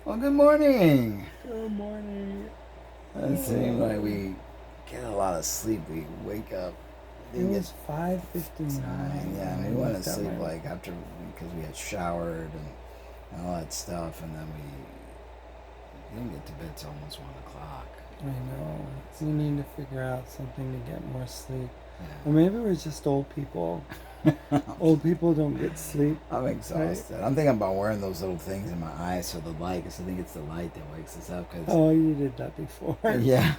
Well, good morning. Good morning. It seems like we get a lot of sleep. We wake up. I It think was it's 9. 5:59 Yeah, when and I we went to looked at sleep my like after because we had showered and all that stuff, and then we didn't get to bed till almost 1 o'clock. I know. We need to figure out something to get more sleep. Or Yeah. maybe we're just old people. Old people don't get sleep, I'm right? exhausted. I'm thinking about wearing those little things in my eyes for the light, because I think it's the light that wakes us up. Cause Oh, you did that before. yeah,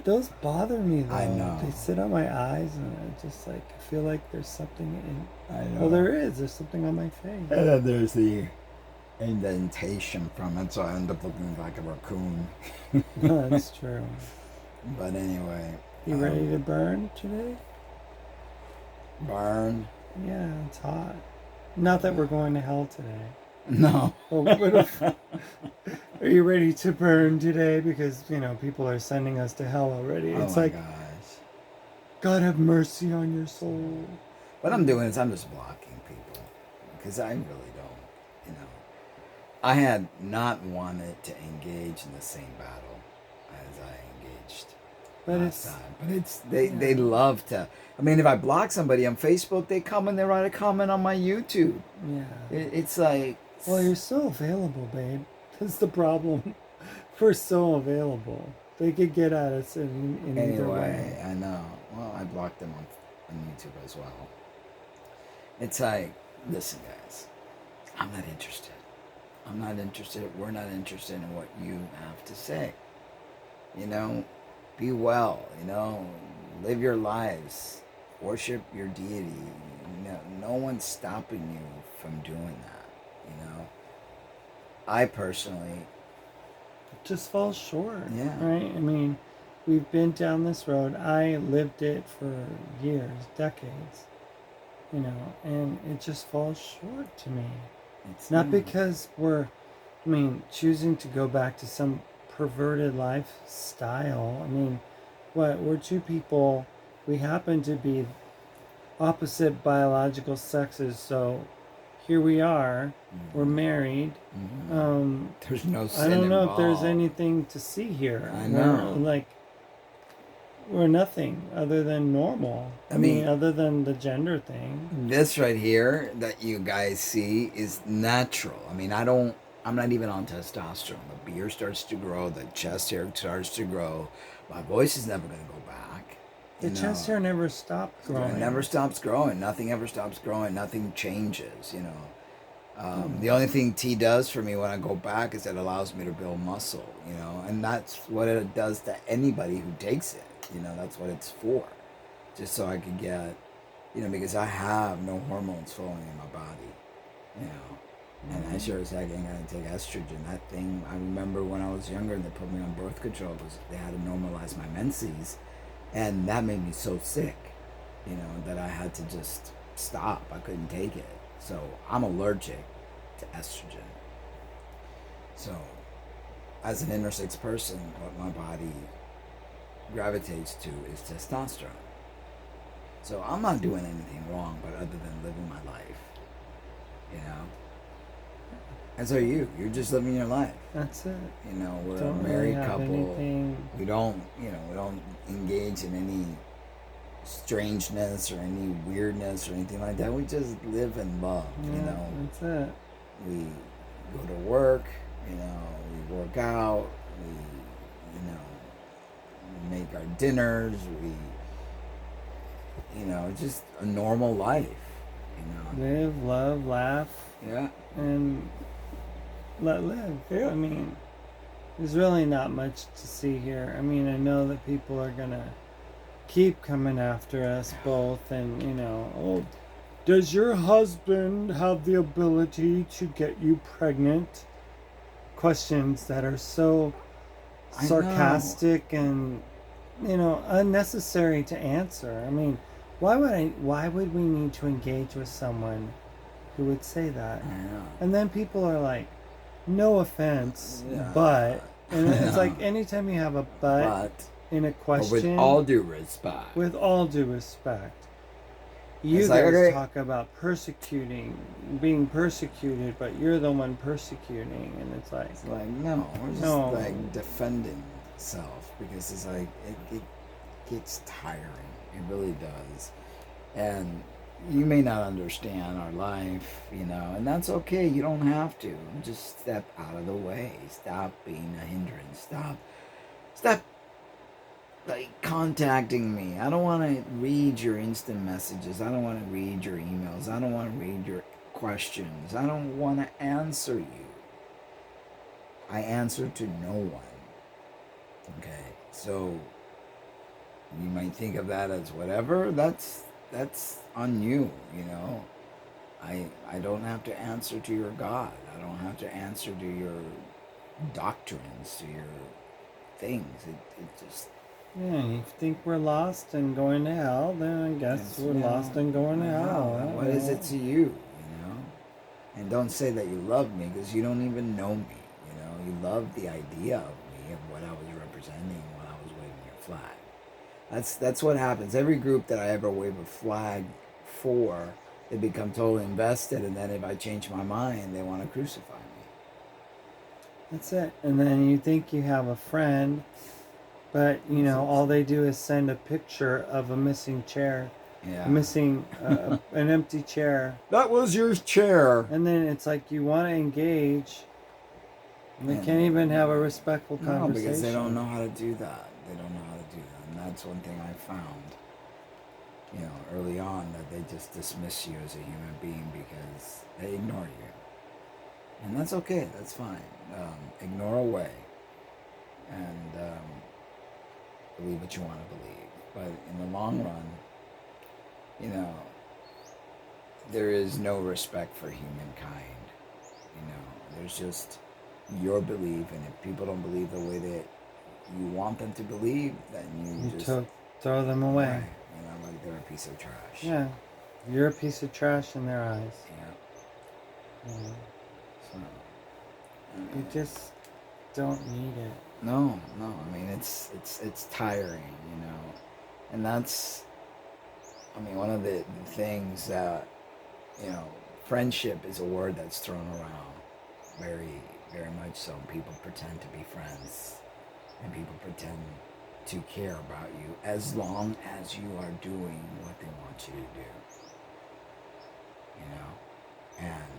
Those bother me I though. know. They sit on my eyes and I just like I feel like there's something in. I Well, know. there is. There's something on my face. And then there's the indentation from it, so I end up looking like a raccoon. That's true. But anyway, You ready to burn today? burn? Yeah, it's hot. Not that we're going to hell today. No. Well, what if, are you ready to burn today? Because, people are sending us to hell already. Oh It's my like, gosh. God have mercy on your soul. What I'm doing is I'm just blocking people because I really don't. You know, I had not wanted to engage in the same battle as I engaged But last it's, time. But it's yeah, they love to. I mean, if I block somebody on Facebook, they come and they write a comment on my YouTube. yeah. It's like, Well, you're so available, babe. That's the problem. We're so available. They could get at us in either way. anyway. I know. Well, I blocked them on YouTube as well. It's like, listen, guys, I'm not interested. I'm not interested. We're not interested in what you have to say. You know, be well. Live your lives. Worship your deity. No one's stopping you from doing that. I personally, Just falls short, yeah, right? I mean, we've been down this road. I lived it for years, decades, and it just falls short to me. it's Not not. because choosing to go back to some perverted lifestyle. I mean, what? We're two people. We happen to be opposite biological sexes, so here we are. We're Mm-hmm. married. Mm-hmm. Um, There's no I sin don't know if there's involved. anything to see here. I know. We're nothing other than normal. I mean, Other than the gender thing. this right here that you guys see is natural. I mean, I'm not even on testosterone. The beard starts to grow, the chest hair starts to grow. My voice is never going to go back. The chest hair never stopped It growing. never stops growing. Nothing ever stops growing. Nothing changes. The Hmm. only thing tea does for me when I go back is it allows me to build muscle. And that's what it does to anybody who takes it. That's what it's for. Just so I can get, because I have no hormones flowing in my body, you know. And I sure as heck ain't gonna take estrogen. That thing, I remember when I was younger, they put me on birth control because they had to normalize my menses. And that made me so sick, that I had to just stop. I couldn't take it. So I'm allergic to estrogen. So, as an intersex person, what my body gravitates to is testosterone. So I'm not doing anything wrong, but other than living my life, you know. And so you're just living your life. That's it. We're a Don't really married have couple. anything. We don't engage in any strangeness or any weirdness or anything like that. We just live and love. Yeah, that's it. We go to work. We work out. We make our dinners. Just a normal life. Live, love, laugh, Yeah. and let live. Yeah. There's really not much to see here. I know that people are gonna keep coming after us both, and oh, does your husband have the ability to get you pregnant? Questions that are so I know. sarcastic and unnecessary to answer. Why would we need to engage with someone who would say that? I know. And then people are like, no offense, Yeah. but, and I it's like know. anytime you have a but But in a with question, all due respect. with all due respect, You It's like, guys okay, talk about being persecuted, but you're the one persecuting, and it's like, no, we're just no. like defending self, because it's like it gets tiring. It really does. And you may not understand our life, and that's okay. You don't have to. Just step out of the way. Stop being a hindrance. Stop like contacting me. I don't want to read your instant messages. I don't want to read your emails. I don't want to read your questions. I don't want to answer you. I answer to no one. Okay, so you might think of that as whatever. That's on you. I don't have to answer to your God. I don't have to answer to your doctrines, to your things. It just Yeah, you think we're lost and going to hell, then I guess we're lost and going to hell. And what is it to you? And don't say that you love me, because you don't even know me. You love the idea of me, of what I was representing when I was waving your flag. That's what happens. Every group that I ever wave a flag for, they become totally invested, and then if I change my mind, they want to crucify me. That's it. And then you think you have a friend, but all they do is send a picture of a missing chair, missing an empty chair. That was your chair. And then it's like you want to engage, and they can't even have a respectful conversation. No, because they don't know how to do that. They don't know how to do that, and that's one thing I found. Early on, that they just dismiss you as a human being because they ignore you, and that's okay. That's fine. Ignore away, and believe what you want to believe. But in the long run, there is no respect for humankind. There's just your belief, and if people don't believe the way that you want them to believe, then you just throw them away. Right. Like they're a piece of trash. Yeah, you're a piece of trash in their eyes. Yeah. So, you just don't need it. No. I mean, it's tiring, and that's. I mean, one of the things that, friendship is a word that's thrown around very, very much so. People pretend to be friends, and people pretend to care about you as long as you are doing what they want you to do. And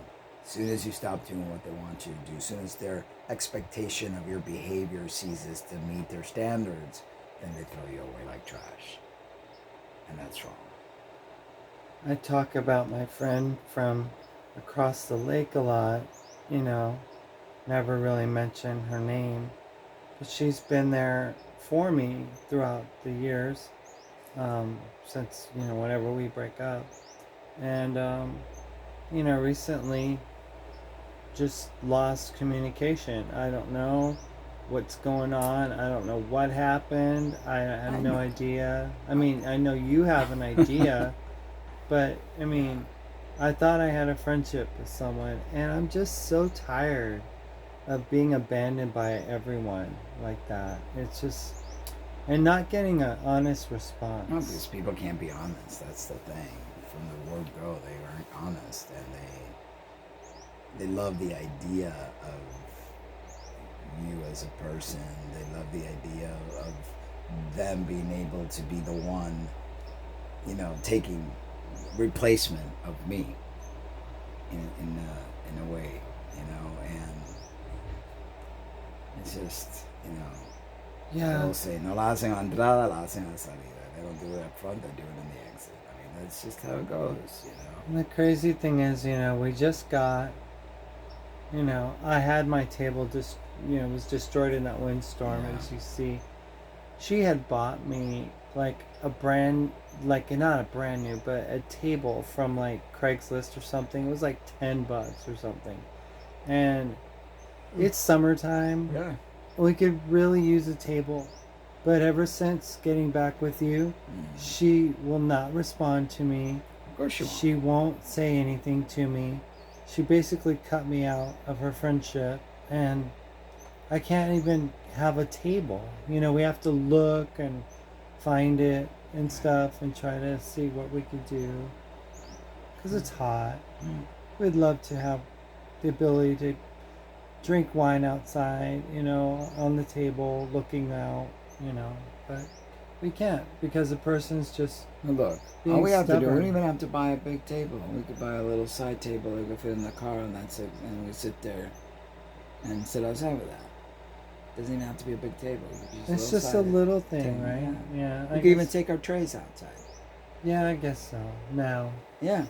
as soon as you stop doing what they want you to do, as soon as their expectation of your behavior ceases to meet their standards, then they throw you away like trash. And that's wrong. I talk about my friend from across the lake a lot, never really mention her name, but she's been there for me throughout the years, since, whenever we break up. And, recently just lost communication. I don't know what's going on. I don't know what happened. I have no idea. I mean, I know you have an idea, but, I mean, I thought I had a friendship with someone, and I'm just so tired of being abandoned by everyone like that. It's just, and not getting an honest response. No, because people can't be honest. That's the thing. From the word go, they aren't honest, and they love the idea of you as a person. They love the idea of them being able to be the one, taking replacement of me in a way, and it's just, Yeah. they'll say, no la hacen a entrada, la hacen a salida. They don't do it up front, they do it in the exit. I mean, that's just how it goes, And the crazy thing is, we just got, I had my table just, was destroyed in that windstorm, as you see. She had bought me like not a brand new, but a table from like Craigslist or something. It was like $10 or something. And it's summertime. Yeah. We could really use a table. But ever since getting back with you, she will not respond to me. Of course she won't. She won't say anything to me. She basically cut me out of her friendship, and I can't even have a table. We have to look and find it and stuff and try to see what we could do. because it's hot. We'd love to have the ability to drink wine outside, on the table, looking out, but we can't because the person's just Well, look, being all we have to do, we stubborn. don't even have to buy a big table. We could buy a little side table that could fit in the car, and that's it. And we sit there and sit outside with that. Doesn't even have to be a big table. It's just a little thing, right? Yeah. We could even take our trays outside. Yeah, I guess so. Now. Yeah,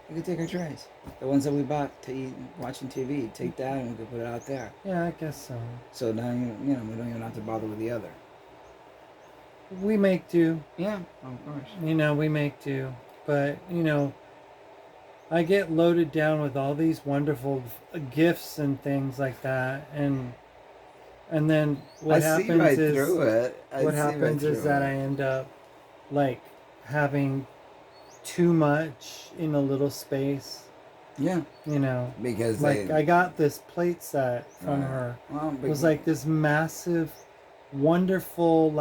we could take our trays. The ones that we bought to eat watching TV. Take that and we could put it out there. Yeah, I guess so. So now, we don't even have to bother with the other. We make do. Yeah, of course. We make do. But, I get loaded down with all these wonderful gifts and things like that. And then what happens is that I end up like having too much in a little space. Yeah. Because I got this plate set from her. Well, it was like this massive, wonderful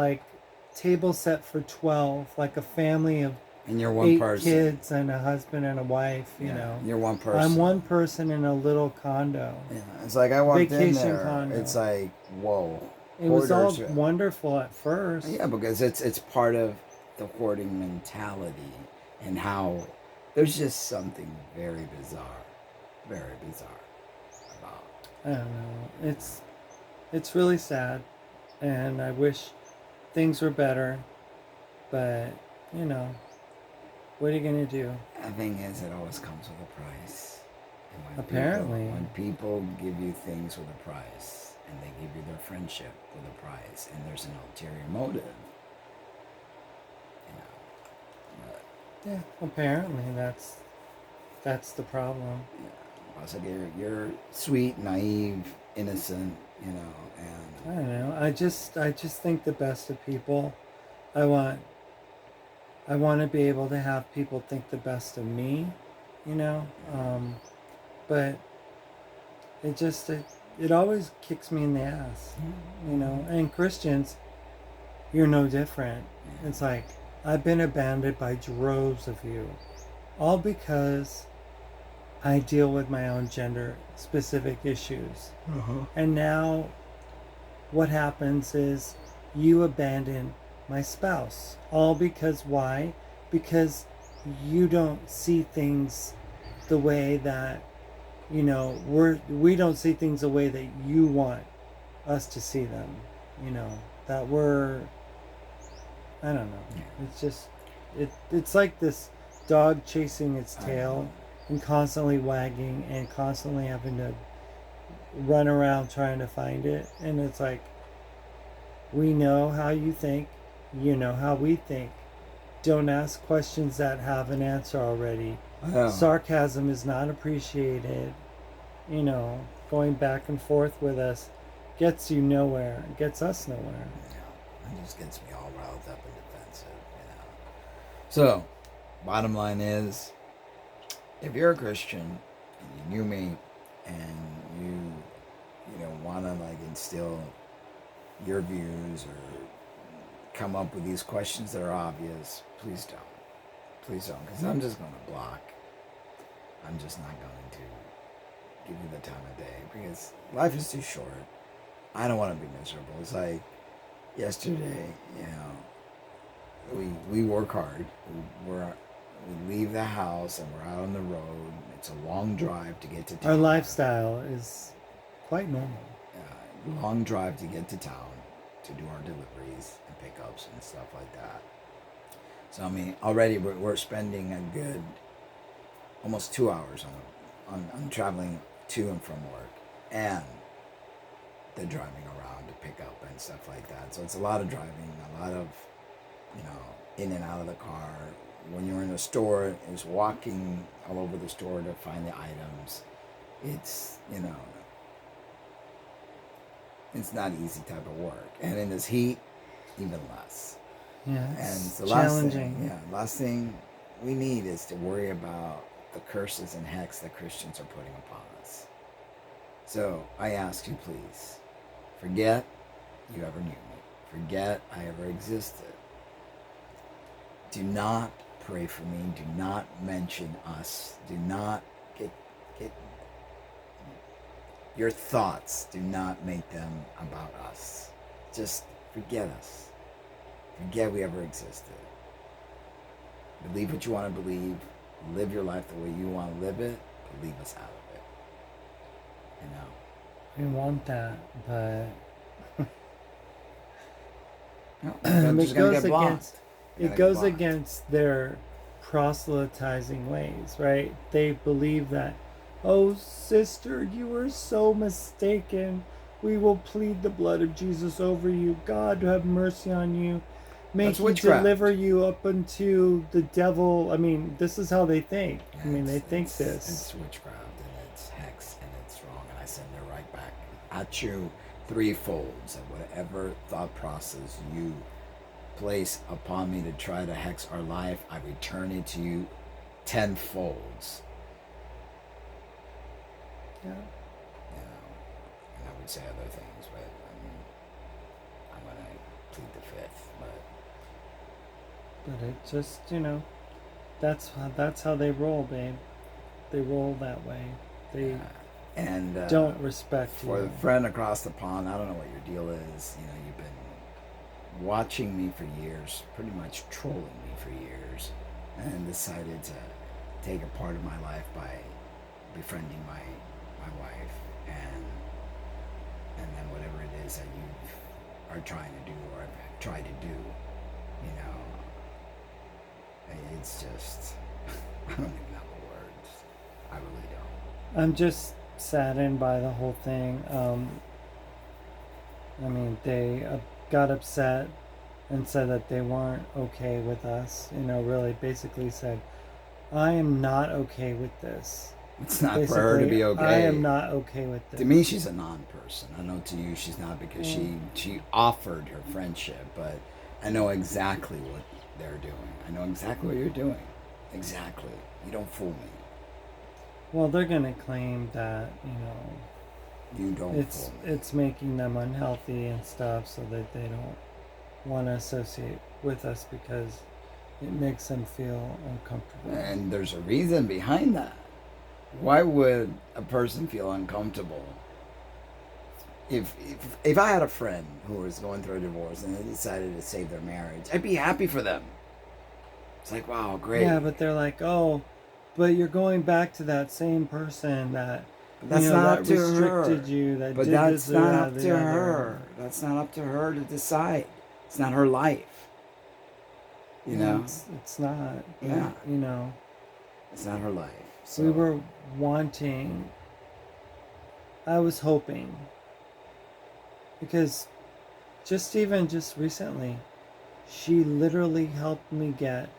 table set for 12, like a family of and you're one 8 person. Kids and a husband and a wife, You're one person. I'm one person in a little condo. Yeah. It's like I walked in there. Condo. It's like, whoa. It was all wonderful at first. Yeah, because it's part of the hoarding mentality and how there's just something very bizarre about. I don't know. It's really sad, and I wish things were better, but what are you gonna do? The thing is, it always comes with a price. And apparently, when people give you things with a price, and they give you their friendship with a price, and there's an ulterior motive, yeah, apparently that's the problem. Yeah, I said you're sweet, naive, innocent, and I don't know. I just think the best of people. I want to be able to have people think the best of me, but it always kicks me in the ass, and Christians, you're no different. It's like, I've been abandoned by droves of you, all because I deal with my own gender specific issues. And now what happens is you abandon my spouse, all because why? Because you don't see things the way that we don't see things the way that you want us to see them, that we're, I don't know. It's just, it's like this dog chasing its tail and constantly wagging and constantly having to run around trying to find it. And it's like, we know how you think, you know how we think. Don't ask questions that have an answer already. Sarcasm is not appreciated. Going back and forth with us gets you nowhere. It gets us nowhere. It just gets me all riled up and defensive, So, bottom line is, if you're a Christian and you knew me and you want to instill your views or come up with these questions that are obvious, please don't. Please don't, because I'm just going to block. I'm just not going to give you the time of day because life is too short. I don't want to be miserable. It's like yesterday, we work hard. We leave the house and we're out on the road. It's a long drive to get to town. Our lifestyle is quite normal. Long drive to get to town to do our deliveries and pickups and stuff like that. So already we're spending a good almost 2 hours on traveling to and from work and the driving around to pick up and stuff like that. So it's a lot of driving, a lot of in and out of the car. When you're in a store, it's walking all over the store to find the items. It's it's not easy type of work, and in this heat, even less. Yeah, and the challenging. Last thing we need is to worry about the curses and hexes that Christians are putting upon us. So I ask you, please, forget you ever knew me. Forget I ever existed. Do not pray for me. Do not mention us. Do not get your thoughts. Do not make them about us. Just forget us. Forget we ever existed. Believe what you want to believe. Live your life the way you want to live it. But leave us out of it. You know. We want that, but it goes against their proselytizing ways, right? They believe that, oh, sister, you were so mistaken. We will plead the blood of Jesus over you. God have mercy on you. May He deliver you up unto the devil. I mean, this is how they think. I mean, they think this. It's witchcraft and it's hex and it's wrong. And I send it right back at you threefolds. And whatever thought process you place upon me to try to hex our life, I return it to you tenfolds. Yeah. And I would say other things, but I'm going to plead the fifth. But it just, that's how they roll, babe. They roll that way. They don't respect you. For the friend across the pond, I don't know what your deal is. You've been watching me for years, pretty much trolling me for years, and decided to take a part of my life by befriending my wife, and then whatever it is that you are trying to do or have tried to do, it's just I don't even have the words. I really don't. I'm just saddened by the whole thing. They got upset and said that they weren't okay with us. Really basically said, I am not okay with this. It's not basically, for her to be okay. I am not okay with this. To me, she's a non-person. I know to you she's not, because she offered her friendship, but I know exactly what they're doing. I know exactly what you're doing. Exactly. You don't fool me. Well, they're going to claim that, you don't fool me. It's making them unhealthy and stuff, so that they don't want to associate with us because it makes them feel uncomfortable. And there's a reason behind that. Why would a person feel uncomfortable? If I had a friend who was going through a divorce and they decided to save their marriage, I'd be happy for them. It's like, wow, great. Yeah, but they're like, oh, but you're going back to that same person that that's not up to restricted her. you. That but did that's this not up to her. That's not up to her to decide. It's not her life. You know, it's not. Yeah. It's not her life. So. We were wanting. I was hoping. Because just recently, she literally helped me get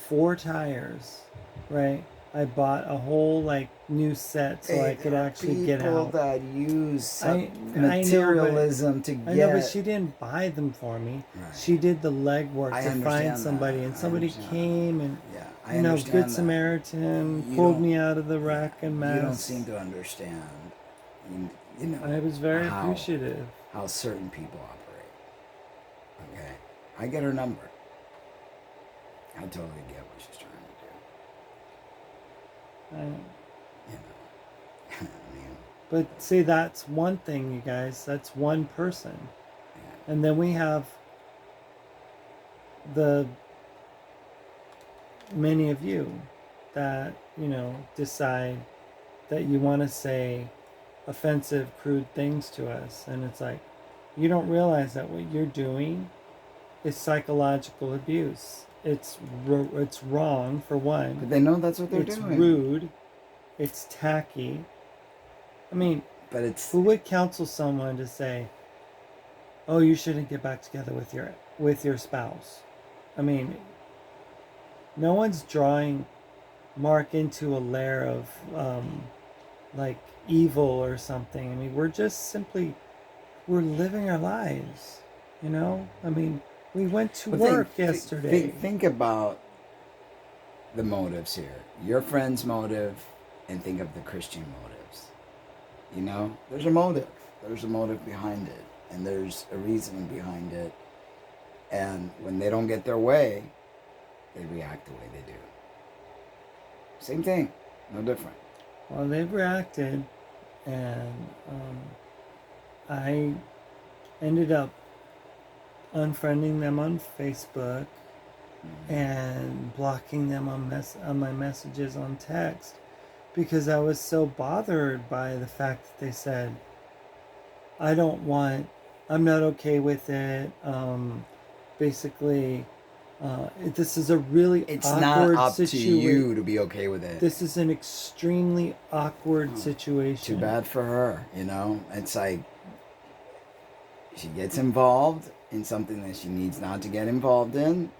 4 tires, right? I bought a whole new set so I could actually get out. People that use materialism to get. I know, but she didn't buy them for me. Right. She did the legwork to find somebody, and somebody came and Good Samaritan pulled me out of the wreck and mess. You don't seem to understand. I was very appreciative. How certain people operate. Okay? I get her number. I totally get what she's trying to do. But see, that's one thing, you guys. That's one person. Yeah. And then we have the many of you that, decide that you want to say offensive, crude things to us, and it's like, you don't realize that what you're doing is psychological abuse. It's wrong, for one. But they know that's what they're doing. It's rude. It's tacky. But who would counsel someone to say, "Oh, you shouldn't get back together with your spouse"? No one's drawing Mark into a lair of evil or something. We're just we're living our lives, we went to work yesterday. Think about the motives here. Your friend's motive, and think of the Christian motives. There's a motive. There's a motive behind it, and there's a reason behind it. And when they don't get their way, they react the way they do. Same thing, no different. Well, they've reacted, and I ended up unfriending them on Facebook and blocking them on my messages on text because I was so bothered by the fact that they said, I'm not okay with it. Basically, this is a really It's awkward not up to situation. you to be okay with it. This is an extremely awkward situation. Too bad for her, you know? It's like she gets involved in something that she needs not to get involved in,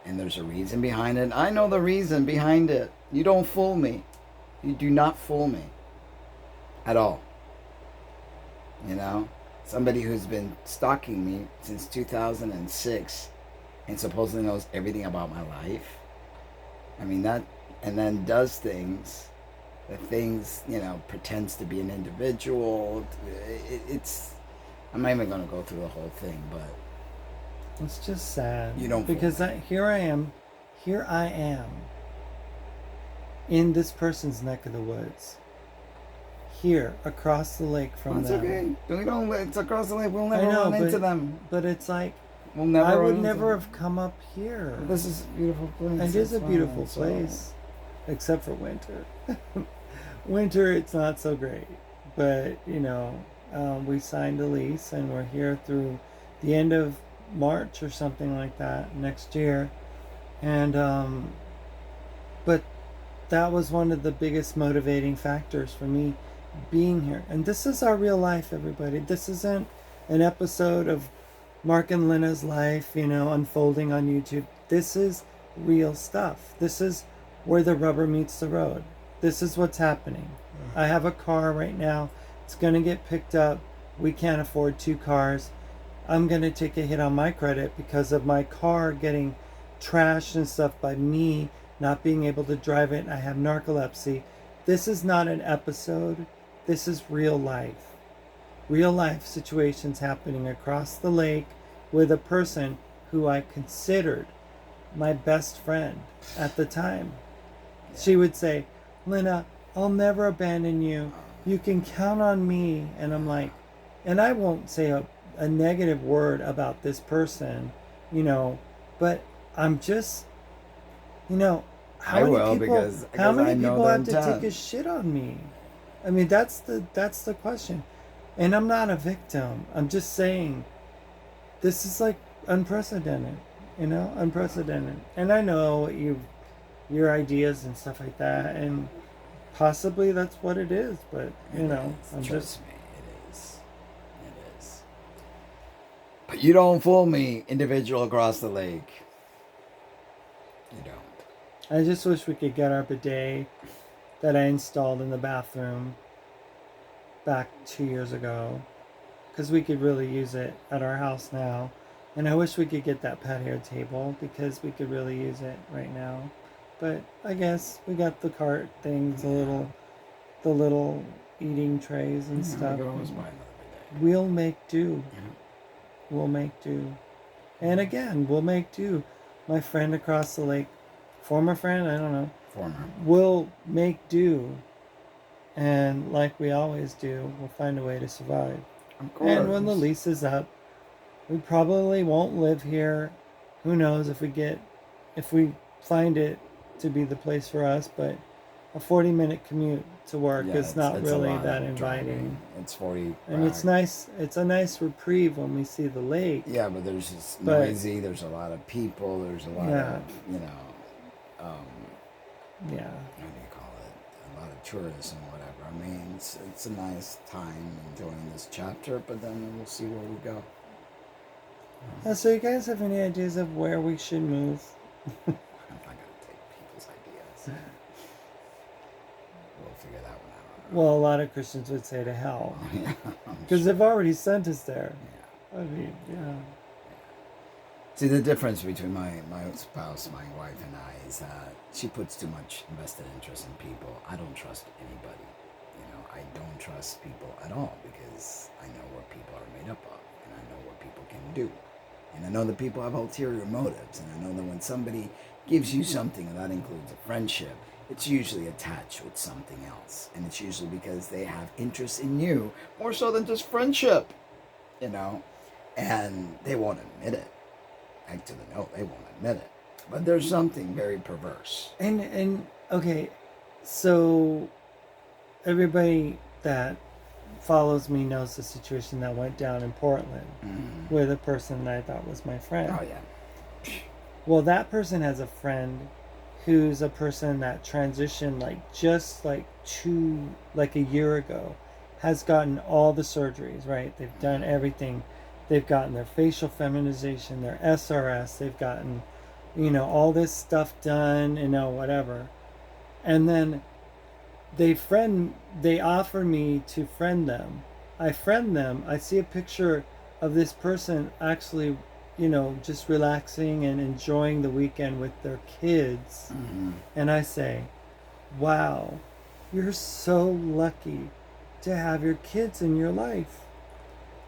and there's a reason behind it. I know the reason behind it. You don't fool me. You do not fool me. At all. You know? Somebody who's been stalking me since 2006 and supposedly knows everything about my life. I mean, that, and then does things, pretends to be an individual. It's, I'm not even going to go through the whole thing, but it's just sad. You don't because here I am in this person's neck of the woods. Here, across the lake from it's them. okay. It's across the lake. We'll never run into them. But it's like, I would never have come up here. This is a beautiful place. It is a beautiful place. Except for winter. Winter, it's not so great. But, we signed a lease and we're here through the end of March or something like that next year. And, but that was one of the biggest motivating factors for me being here. And this is our real life, everybody. This isn't an episode of Mark and Lena's life, unfolding on YouTube. This is real stuff. This is where the rubber meets the road. This is what's happening. I have a car right now. It's going to get picked up. We can't afford 2 cars. I'm going to take a hit on my credit because of my car getting trashed and stuff by me not being able to drive it. I have narcolepsy. This is not an episode. This is real life. Real life situations happening across the lake with a person who I considered my best friend at the time. She would say, Lena, I'll never abandon you. You can count on me. And I'm like, and I won't say a negative word about this person, but I'm just, how many people have to take a shit on me? I mean, that's the question. And I'm not a victim. I'm just saying this is like unprecedented, unprecedented. And I know your ideas and stuff like that, and possibly that's what it is, but Trust me, it is. But you don't fool me, individual across the lake. You don't. I just wish we could get our bidet that I installed in the bathroom back 2 years ago, because we could really use it at our house now. And I wish we could get that patio table because we could really use it right now. But I guess we got the cart things, the little eating trays and stuff. We'll make do. We'll make do. And again, we'll make do. My friend across the lake, former friend, I don't know. We'll make do. And like we always do, we'll find a way to survive. Of course. And when the lease is up, we probably won't live here. Who knows if we find it to be the place for us, but a 40-minute commute to work is not really that inviting. It's 40. And it's nice. It's a nice reprieve when we see the lake. Yeah, but there's just noisy. There's a lot of people. There's a lot of, how do you call it? A lot of tourism, whatever. I mean, it's a nice time enjoying this chapter, but then we'll see where we go. So you guys have any ideas of where we should move? I'm not going to take people's ideas. We'll figure that one out. Well, a lot of Christians would say to hell. Because they've already sent us there. Yeah. I mean, yeah. See, the difference between my spouse, my wife, and I is that she puts too much invested interest in people. I don't trust anybody. I don't trust people at all because I know what people are made up of and I know what people can do. And I know that people have ulterior motives. And I know that when somebody gives you something, and that includes a friendship, it's usually attached with something else. And it's usually because they have interest in you more so than just friendship, you know? And they won't admit it. Back to the note, they won't admit it. But there's something very perverse. And okay, so everybody that follows me knows the situation that went down in Portland with a person that I thought was my friend. Oh, yeah. Well, that person has a friend who's a person that transitioned just a year ago, has gotten all the surgeries, right? They've done everything. They've gotten their facial feminization, their SRS, they've gotten, all this stuff done, whatever. And then they offer me to friend them. I friend them. I see a picture of this person actually, just relaxing and enjoying the weekend with their kids. And I say, wow, you're so lucky to have your kids in your life.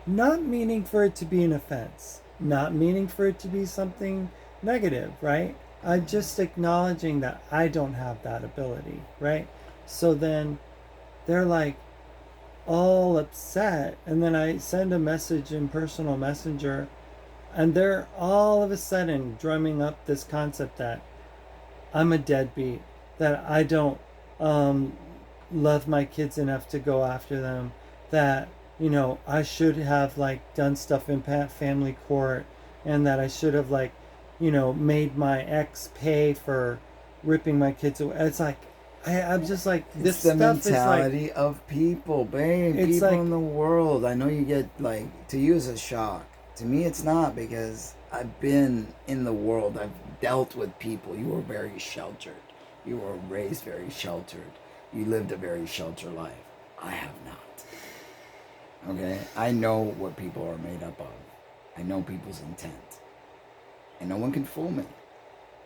Not meaning for it to be an offense, not meaning for it to be something negative, right? I'm just acknowledging that I don't have that ability, right? So then they're like all upset, and then I send a message in personal messenger, and they're all of a sudden drumming up this concept that I'm a deadbeat, that I don't love my kids enough to go after them, that I should have done stuff in family court, and that I should have made my ex pay for ripping my kids away. It's like I'm just like, this It's the stuff mentality is of people, babe. It's People like- in the world. I know you get to you it's a shock. To me, it's not, because I've been in the world. I've dealt with people. You were very sheltered. You were raised very sheltered. You lived a very sheltered life. I have not. Okay? I know what people are made up of. I know people's intent. And no one can fool me.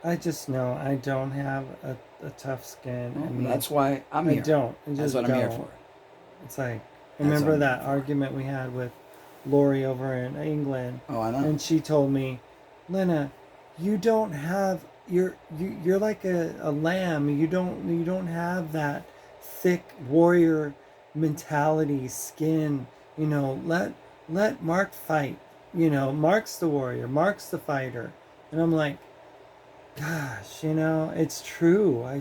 I just know I don't have a tough skin. No, I mean, that's why I'm I here. don't. I That's just what I'm here don't. for. It's like, That's remember what I'm that here for. argument we had with Lori over in England? Oh, I know. And she told me, Lena, you don't have you're like a lamb. You don't have that thick warrior mentality, skin. Let Mark fight. Mark's the warrior. Mark's the fighter. And I'm like, gosh, it's true. I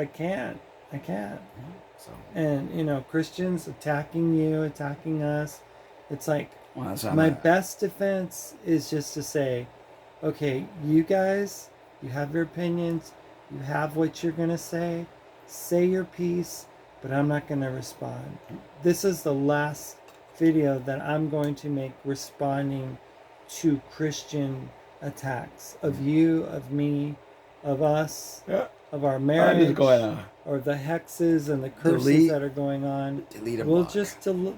can't. So, And Christians attacking you, attacking us. It's like, well, that's my best defense is just to say, okay, you guys, you have your opinions, you have what you're going to say your piece, but I'm not going to respond. This is the last video that I'm going to make responding to Christian attacks of you, of me, of us, of our marriage, or the hexes and the curses that are going on. Delete and We'll block. just delete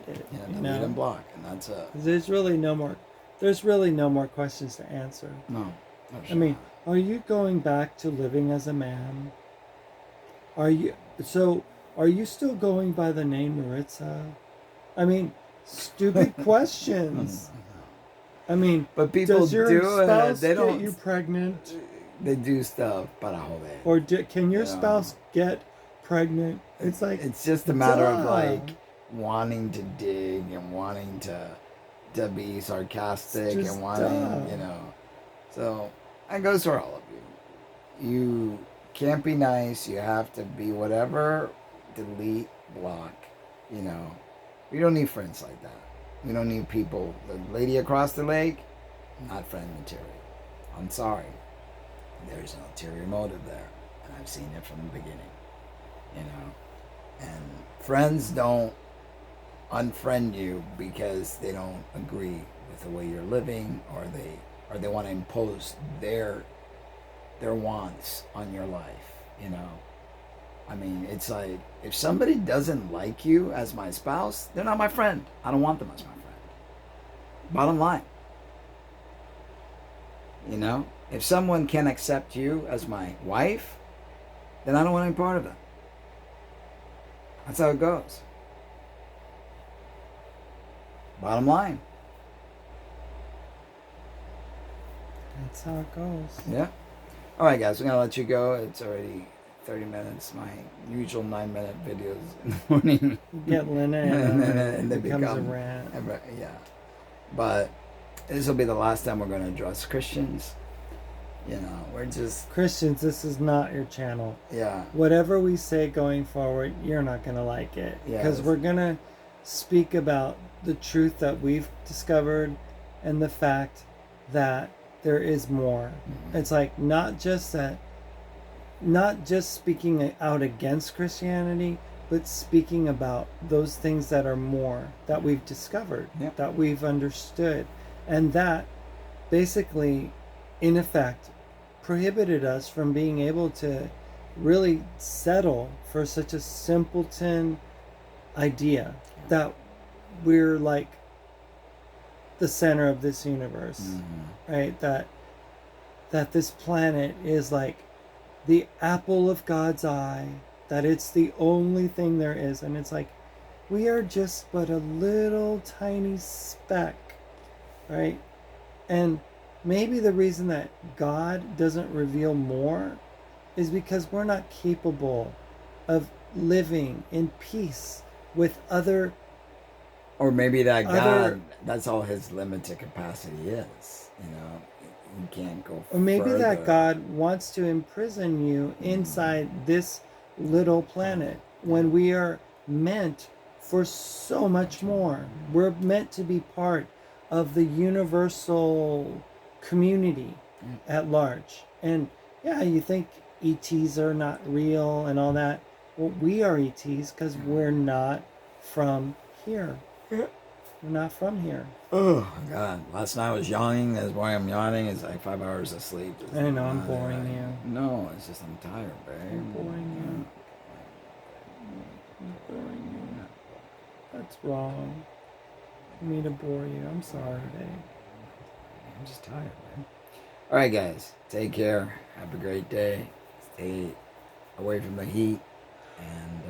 it. Yeah, delete and block, and that's it. There's really no more questions to answer. No. I mean, are you going back to living as a man? Are you still going by the name Maritza? I mean, stupid questions. I mean, but people does your do spouse They don't. get you pregnant? They do stuff para joder. Or can your spouse get pregnant? It's like, it's just a matter of duh. wanting to dig and wanting to be sarcastic It's just and wanting, duh. So that goes for all of you. You can't be nice. You have to be whatever. Delete, block. We don't need friends like that. We don't need people. The lady across the lake, not friend material. I'm sorry. There's an ulterior motive there, and I've seen it from the beginning. And friends don't unfriend you because they don't agree with the way you're living, or they want to impose their wants on your life. I mean, it's like, if somebody doesn't like you as my spouse, they're not my friend. I don't want them as my friend. Bottom line. If someone can accept you as my wife, then I don't want any part of it. That's how it goes. Bottom line. That's how it goes. Yeah. All right, guys, we're gonna let you go. It's already 30 minutes. My usual 9-minute videos in the morning. You get Lena in and them, then and they it becomes a become rant. yeah. But this will be the last time we're gonna address Christians. You know, we're just Christians, this is not your channel. yeah. Whatever we say going forward, you're not going to like it. Because Yes. we're going to speak about the truth that we've discovered and the fact that there is more. Mm-hmm. It's like not just speaking out against Christianity, but speaking about those things that are more that we've discovered, Yep. that we've understood, and that basically, in effect, prohibited us from being able to really settle for such a simpleton idea that we're like the center of this universe, Mm-hmm. right? That this planet is like the apple of God's eye, that it's the only thing there is. And it's like, we are just but a little tiny speck, right? And maybe the reason that God doesn't reveal more is because we're not capable of living in peace with other. Or maybe that God, that's all his limited capacity is. You know, you can't go. Or maybe further. that God wants to imprison you inside this little planet when we are meant for so much more. We're meant to be part of the universal community at large. And yeah, you think ETs are not real and all that. Well, we are ETs because we're not from here. We're not from here. Oh God! Last night I was yawning. That's why I'm yawning. It's like 5 hours of sleep. I know I'm boring you. No, it's just I'm tired, babe. I'm boring you. I'm boring you. That's wrong. I mean to bore you. I'm sorry, babe. I'm just tired, man. All right, guys. Take care. Have a great day. Stay away from the heat, and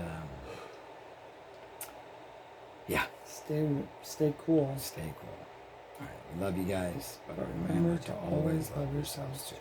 yeah. Stay cool. Stay cool. All right. We love you guys, but But remember to always love yourselves too.